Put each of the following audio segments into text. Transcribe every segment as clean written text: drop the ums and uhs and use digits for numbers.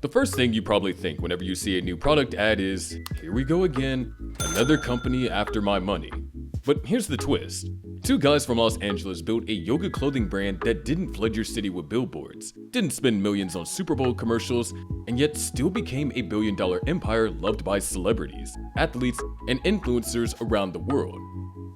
The first thing you probably think whenever you see a new product ad is, here we go again, another company after my money. But here's the twist. Two guys from Los Angeles built a yoga clothing brand that didn't flood your city with billboards, didn't spend millions on Super Bowl commercials, and yet still became a billion-dollar empire loved by celebrities, athletes, and influencers around the world.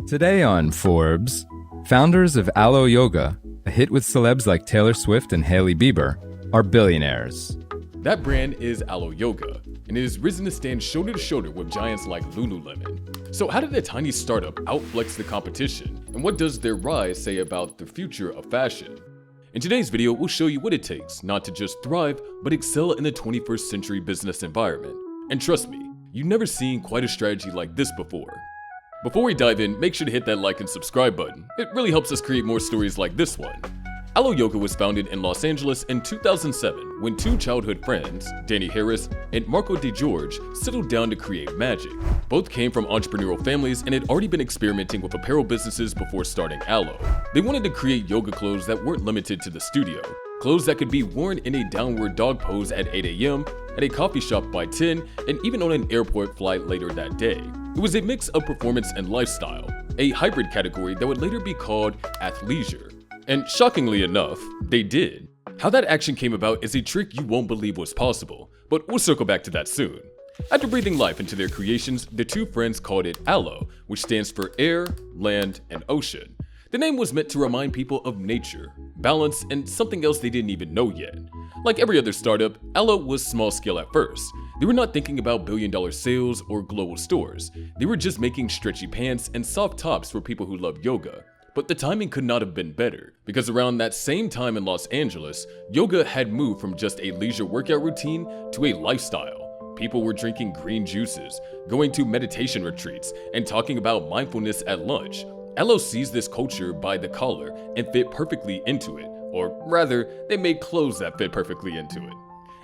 Today on Forbes, founders of Alo Yoga, a hit with celebs like Taylor Swift and Hailey Bieber, are billionaires. That brand is Alo Yoga, and it has risen to stand shoulder to shoulder with giants like Lululemon. So how did a tiny startup outflex the competition, and what does their rise say about the future of fashion? In today's video, we'll show you what it takes not to just thrive, but excel in the 21st century business environment. And trust me, you've never seen quite a strategy like this before. Before we dive in, make sure to hit that like and subscribe button. It really helps us create more stories like this one. Alo Yoga was founded in Los Angeles in 2007 when two childhood friends, Danny Harris and Marco DeGeorge, settled down to create magic. Both came from entrepreneurial families and had already been experimenting with apparel businesses before starting Alo. They wanted to create yoga clothes that weren't limited to the studio, clothes that could be worn in a downward dog pose at 8 a.m., at a coffee shop by 10, and even on an airport flight later that day. It was a mix of performance and lifestyle, a hybrid category that would later be called Athleisure. And shockingly enough, they did. How that action came about is a trick you won't believe was possible, but we'll circle back to that soon. After breathing life into their creations, the two friends called it Alo, which stands for air, land, and ocean. The name was meant to remind people of nature, balance, and something else they didn't even know yet. Like every other startup, Alo was small scale at first. They were not thinking about billion-dollar sales or global stores. They were just making stretchy pants and soft tops for people who love yoga. But the timing could not have been better, because around that same time in Los Angeles, yoga had moved from just a leisure workout routine to a lifestyle. People were drinking green juices, going to meditation retreats, and talking about mindfulness at lunch. Alo seized this culture by the collar and fit perfectly into it, or rather, they made clothes that fit perfectly into it.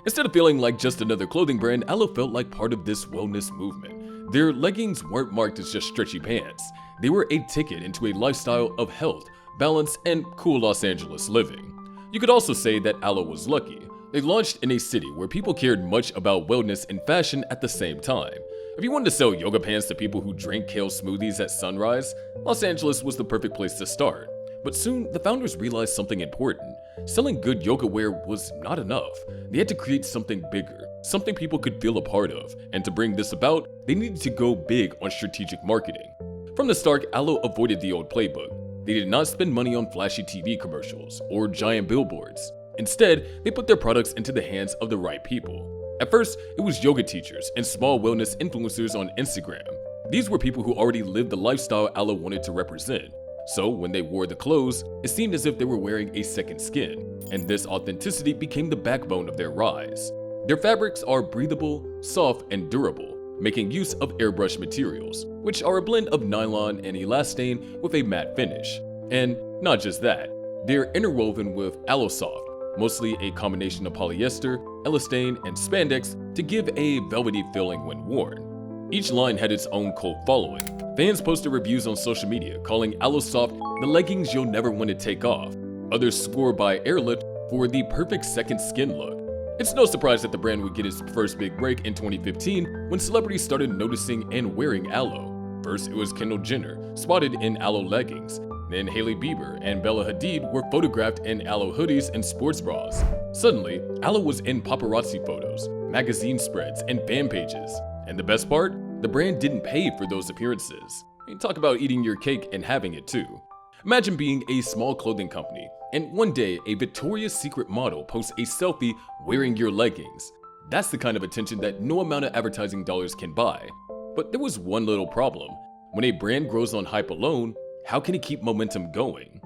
Instead of feeling like just another clothing brand, Alo felt like part of this wellness movement. Their leggings weren't marked as just stretchy pants. They were a ticket into a lifestyle of health, balance, and cool Los Angeles living. You could also say that Alo was lucky. They launched in a city where people cared much about wellness and fashion at the same time. If you wanted to sell yoga pants to people who drank kale smoothies at sunrise, Los Angeles was the perfect place to start. But soon, the founders realized something important. Selling good yoga wear was not enough. They had to create something bigger, something people could feel a part of. And to bring this about, they needed to go big on strategic marketing. From the start, Alo avoided the old playbook. They did not spend money on flashy TV commercials or giant billboards. Instead, they put their products into the hands of the right people. At first, it was yoga teachers and small wellness influencers on Instagram. These were people who already lived the lifestyle Alo wanted to represent. So when they wore the clothes, it seemed as if they were wearing a second skin, and this authenticity became the backbone of their rise. Their fabrics are breathable, soft, and durable, making use of airbrush materials, which are a blend of nylon and elastane with a matte finish. And not just that, they're interwoven with AloSoft, mostly a combination of polyester, elastane, and spandex to give a velvety feeling when worn. Each line had its own cult following. Fans posted reviews on social media calling AloSoft the leggings you'll never want to take off. Others swore by Airlift for the perfect second skin look. It's no surprise that the brand would get its first big break in 2015 when celebrities started noticing and wearing Alo. First, it was Kendall Jenner, spotted in Alo leggings. Then Hailey Bieber and Bella Hadid were photographed in Alo hoodies and sports bras. Suddenly, Alo was in paparazzi photos, magazine spreads, and fan pages. And the best part? The brand didn't pay for those appearances. Talk about eating your cake and having it too. Imagine being a small clothing company, and one day a Victoria's Secret model posts a selfie wearing your leggings. That's the kind of attention that no amount of advertising dollars can buy. But there was one little problem. When a brand grows on hype alone, how can it keep momentum going?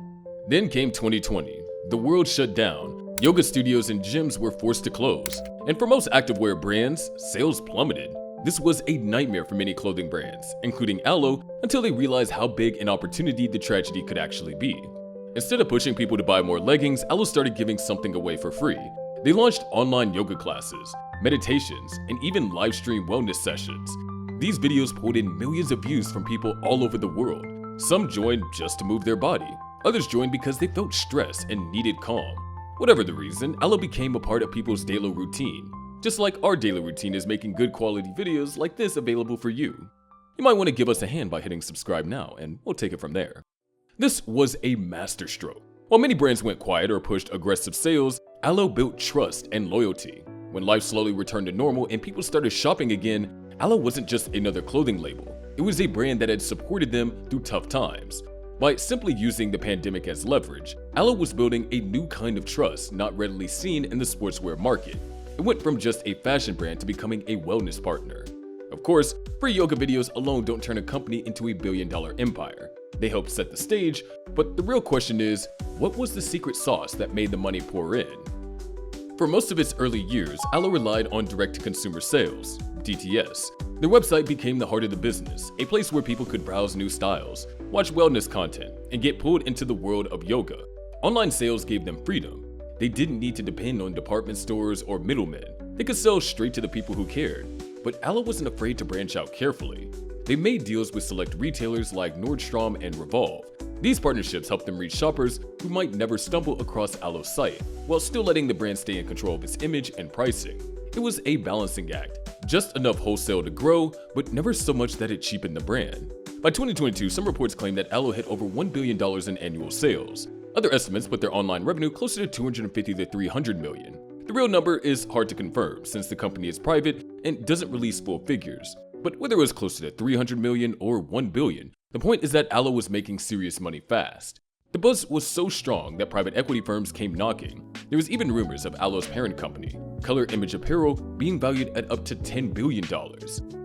Then came 2020. The world shut down. Yoga studios and gyms were forced to close. And for most activewear brands, sales plummeted. This was a nightmare for many clothing brands, including Alo, until they realized how big an opportunity the tragedy could actually be. Instead of pushing people to buy more leggings, Alo started giving something away for free. They launched online yoga classes, meditations, and even live stream wellness sessions. These videos pulled in millions of views from people all over the world. Some joined just to move their body. Others joined because they felt stressed and needed calm. Whatever the reason, Alo became a part of people's daily routine. just like our daily routine is making good quality videos like this available for you. You might want to give us a hand by hitting subscribe now, and we'll take it from there. This was a masterstroke. While many brands went quiet or pushed aggressive sales, Alo built trust and loyalty. When life slowly returned to normal and people started shopping again, Alo wasn't just another clothing label. It was a brand that had supported them through tough times. By simply using the pandemic as leverage, Alo was building a new kind of trust not readily seen in the sportswear market. It went from just a fashion brand to becoming a wellness partner. Of course, free yoga videos alone don't turn a company into a billion-dollar empire. They help set the stage, but the real question is, what was the secret sauce that made the money pour in? For most of its early years, Alo relied on direct-to-consumer sales, DTS. Their website became the heart of the business, a place where people could browse new styles, watch wellness content, and get pulled into the world of yoga. Online sales gave them freedom. They didn't need to depend on department stores or middlemen. They could sell straight to the people who cared. But Alo wasn't afraid to branch out carefully. They made deals with select retailers like Nordstrom and Revolve. These partnerships helped them reach shoppers who might never stumble across Alo's site, while still letting the brand stay in control of its image and pricing. It was a balancing act, just enough wholesale to grow, but never so much that it cheapened the brand. By 2022, some reports claim that Alo hit over $1 billion in annual sales. Other estimates put their online revenue closer to 250 to 300 million. The real number is hard to confirm since the company is private and doesn't release full figures. But whether it was closer to 300 million or 1 billion, the point is that Alo was making serious money fast. The buzz was so strong that private equity firms came knocking. There was even rumors of Alo's parent company, Color Image Apparel, being valued at up to $10 billion.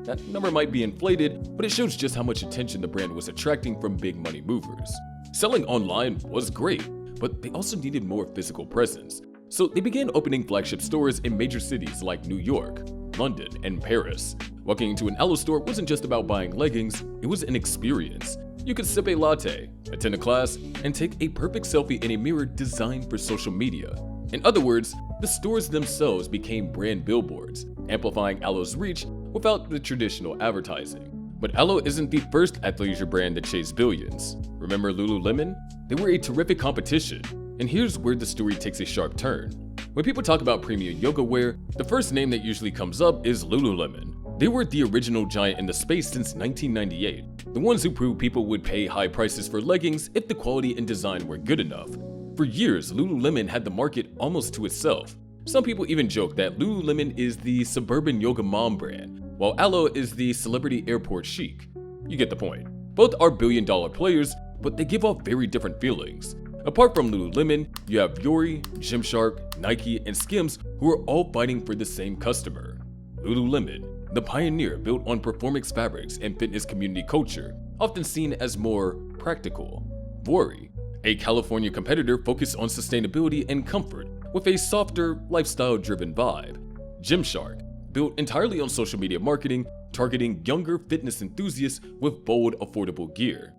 That number might be inflated, but it shows just how much attention the brand was attracting from big money movers. Selling online was great, but they also needed more physical presence. So they began opening flagship stores in major cities like New York, London, and Paris. Walking into an Alo store wasn't just about buying leggings, it was an experience. You could sip a latte, attend a class, and take a perfect selfie in a mirror designed for social media. In other words, the stores themselves became brand billboards, amplifying Alo's reach without the traditional advertising. But Alo isn't the first athleisure brand that chased billions. Remember Lululemon? They were a terrific competition. And here's where the story takes a sharp turn. When people talk about premium yoga wear, the first name that usually comes up is Lululemon. They were the original giant in the space since 1998, the ones who proved people would pay high prices for leggings if the quality and design were good enough. For years, Lululemon had the market almost to itself. Some people even joke that Lululemon is the suburban yoga mom brand, while Alo is the celebrity airport chic. You get the point. Both are billion-dollar players, but they give off very different feelings. Apart from Lululemon, you have Yori, Gymshark, Nike, and Skims who are all fighting for the same customer. Lululemon, the pioneer built on performance fabrics and fitness community culture, often seen as more practical. Yori, a California competitor focused on sustainability and comfort with a softer, lifestyle-driven vibe. Gymshark, built entirely on social media marketing, targeting younger fitness enthusiasts with bold, affordable gear.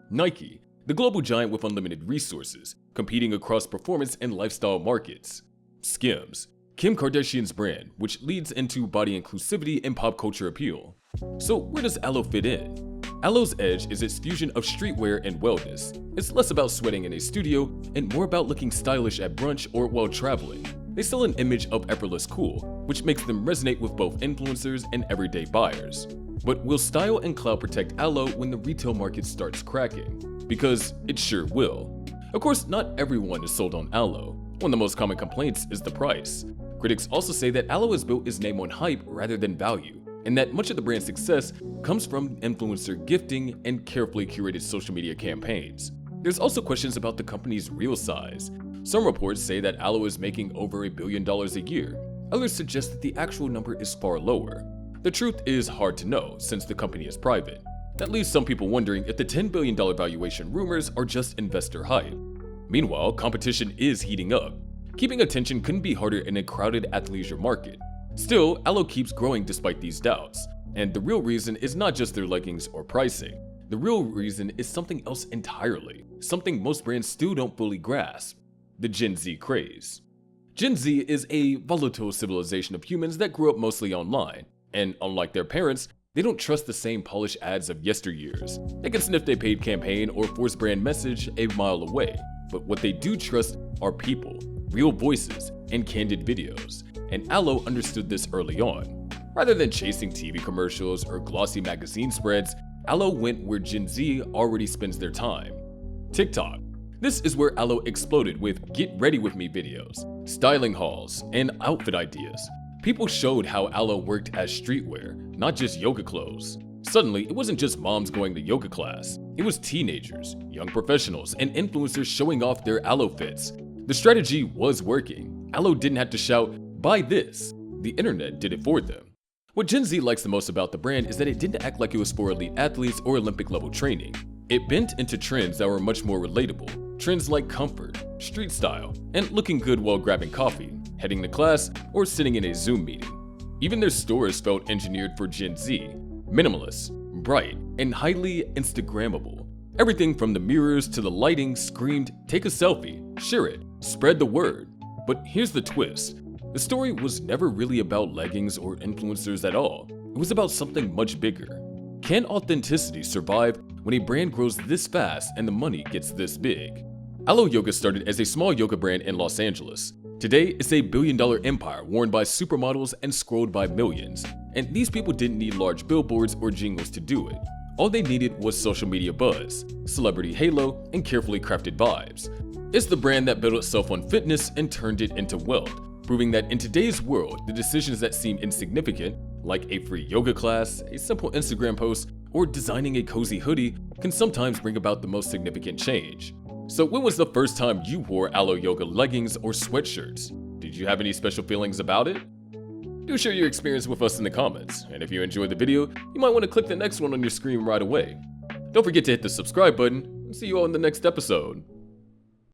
Nike, the global giant with unlimited resources, competing across performance and lifestyle markets. Skims, Kim Kardashian's brand, which leads into body inclusivity and pop culture appeal. So where does Alo fit in? Alo's edge is its fusion of streetwear and wellness. It's less about sweating in a studio and more about looking stylish at brunch or while traveling. They sell an image of effortless cool, which makes them resonate with both influencers and everyday buyers. But will style and clout protect Alo when the retail market starts cracking? Because it sure will. Of course, not everyone is sold on Alo. One of the most common complaints is the price. Critics also say that Alo has built its name on hype rather than value, and that much of the brand's success comes from influencer gifting and carefully curated social media campaigns. There's also questions about the company's real size. Some reports say that Alo is making over $1 billion a year. Others suggest that the actual number is far lower. The truth is hard to know since the company is private. That leaves some people wondering if the $10 billion valuation rumors are just investor hype. Meanwhile, competition is heating up. Keeping attention couldn't be harder in a crowded athleisure market. Still, Alo keeps growing despite these doubts. And the real reason is not just their leggings or pricing. The real reason is something else entirely, something most brands still don't fully grasp: the Gen Z craze. Gen Z is a volatile civilization of humans that grew up mostly online, and unlike their parents, they don't trust the same polished ads of yesteryears. They can sniff a paid campaign or forced brand message a mile away, but what they do trust are people. real voices, and candid videos, and Alo understood this early on. Rather than chasing TV commercials or glossy magazine spreads, Alo went where Gen Z already spends their time: TikTok. This is where Alo exploded with get ready with me videos, styling hauls, and outfit ideas. People showed how Alo worked as streetwear, not just yoga clothes. Suddenly, it wasn't just moms going to yoga class. It was teenagers, young professionals, and influencers showing off their Alo fits. The strategy was working. Alo didn't have to shout, "Buy this." The internet did it for them. What Gen Z likes the most about the brand is that it didn't act like it was for elite athletes or Olympic level training. It bent into trends that were much more relatable. Trends like comfort, street style, and looking good while grabbing coffee, heading to class, or sitting in a Zoom meeting. Even their stores felt engineered for Gen Z. Minimalist, bright, and highly Instagrammable. Everything from the mirrors to the lighting screamed, take a selfie, share it, spread the word. But here's the twist. The story was never really about leggings or influencers at all. It was about something much bigger. Can authenticity survive when a brand grows this fast and the money gets this big? Alo Yoga started as a small yoga brand in Los Angeles. Today, it's a billion-dollar empire worn by supermodels and scrolled by millions. And these people didn't need large billboards or jingles to do it. All they needed was social media buzz, celebrity halo, and carefully crafted vibes. It's the brand that built itself on fitness and turned it into wealth, proving that in today's world, the decisions that seem insignificant, like a free yoga class, a simple Instagram post, or designing a cozy hoodie, can sometimes bring about the most significant change. So when was the first time you wore Alo Yoga leggings or sweatshirts? Did you have any special feelings about it? Do share your experience with us in the comments, and if you enjoyed the video, you might want to click the next one on your screen right away. Don't forget to hit the subscribe button, and see you all in the next episode.